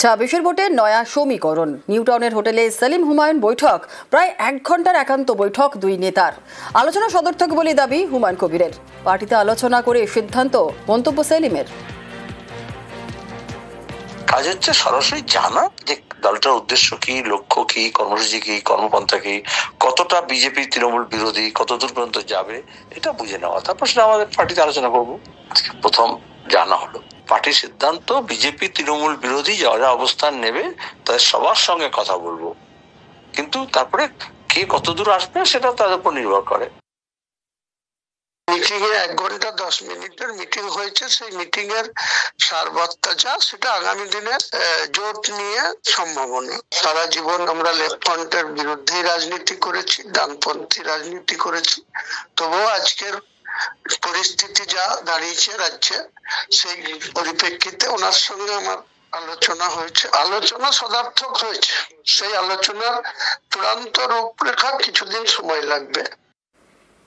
ছাব্বিশের ভোটে নয়া সমীকরণ। নিউটাউনের হোটেলে সেলিম হুমায়ুন বৈঠক, প্রায় 1 ঘন্টার একান্ত বৈঠক দুই নেতার। আলোচনা সদর্থক বলে দাবি হুমায়ুন কবিরের। পার্টিতে আলোচনা করে সিদ্ধান্ত, মন্তব্য সেলিমের। কাজ হচ্ছে সরাসরি জানা যে দলটার উদ্দেশ্য কি, লক্ষ্য কি, কর্মসূচি কি, কর্মপন্থা কি, কতটা বিজেপি তৃণমূল বিরোধী, কতদূর পর্যন্ত যাবে, এটা বুঝে নেওয়া। তারপর সেটা আমাদের পার্টিতে আলোচনা করবো। আজকে প্রথম জানা হলো পার্টির সিদ্ধান্ত, বিজেপি তৃণমূল বিরোধী যারা অবস্থান নেবে তাদের সবার সঙ্গে কথা বলবো, কিন্তু তারপরে কে কতদূর আসবে সেটা তাদের উপর নির্ভর করে। মিটিং এ 1 ঘন্টা 10 মিনিটের মিটিং হয়েছে। সেই মিটিং এর সারবত্তা যা, সেটা আগামী দিনে জোট নিয়ে সম্ভাবনা। সারা জীবন আমরা লেফট ফ্রন্টের বিরুদ্ধেই রাজনীতি করেছি, ডানপন্থী রাজনীতি করেছি, তবুও আজকের পরিস্থিতি যা দাঁড়িয়েছে রাজ্যে, সেই পরিপ্রেক্ষিতে ওনার সঙ্গে আমার আলোচনা হয়েছে। আলোচনা সদার্থক হয়েছে। সেই আলোচনার চূড়ান্ত রূপরেখা কিছুদিন সময় লাগবে।